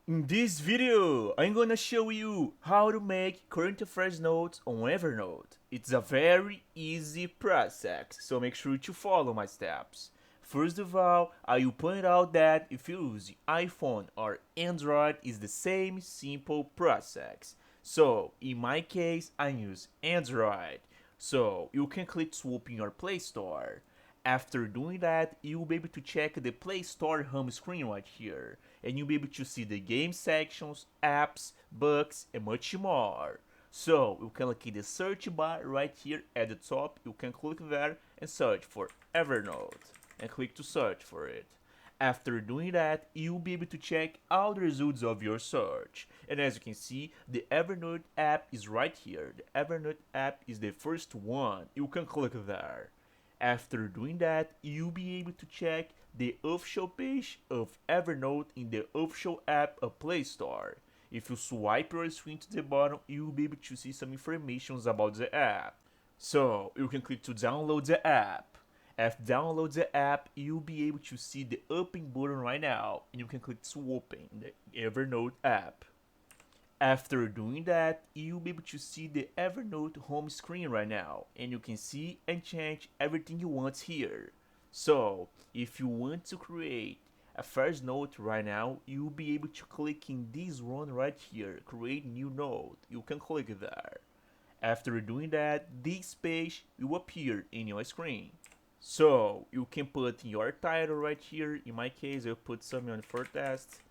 In this video, I'm gonna show you how to make current affairs notes on Evernote. It's a very easy process, so make sure to follow my steps. First of all, I will point out that if you use iPhone or Android, it's the same simple process. So, in my case, I use Android. So, you can click swap in your Play Store. After doing that, you'll be able to check the Play Store home screen right here, and you'll be able to see the game sections, apps, books, and much more. So you can look in the search bar right here at the top, you can click there and search for Evernote, and click to search for it. After doing that, you'll be able to check all the results of your search. And as you can see, the Evernote app is right here. The Evernote app is the first one. You can click there. After doing that, you'll be able to check the official page of Evernote in the official app of Play Store. If you swipe your screen to the bottom, you'll be able to see some information about the app. So, you can click to download the app. After download the app, you'll be able to see the open button right now, and you can click to open the Evernote app. After doing that, you'll be able to see the Evernote home screen right now, and you can see and change everything you want here. So, if you want to create a first note right now, you'll be able to click in this one right here, create new note. You can click there. After doing that, this page will appear in your screen. So, you can put your title right here. In my case, I'll put Summon for Test,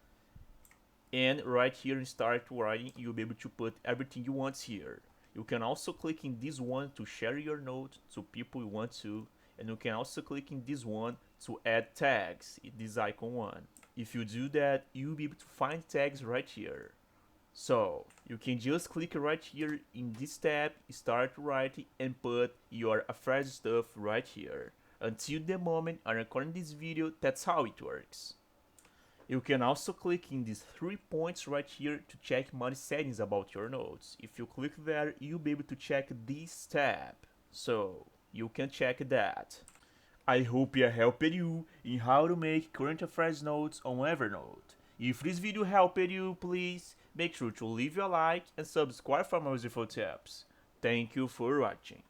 and right here in start writing, you'll be able to put everything you want here. You can also click in this one to share your note to people you want to, and you can also click in this one to add tags, this icon one. If you do that, you'll be able to find tags right here. So you can just click right here in this tab, start writing, and put your affairs stuff right here. Until the moment I'm recording this video, that's how it works. You can also click in these 3 points right here to check more settings about your notes. If you click there, you'll be able to check this tab. So, you can check that. I hope I helped you in how to make current affairs notes on Evernote. If this video helped you, please make sure to leave a like and subscribe for more useful tips. Thank you for watching.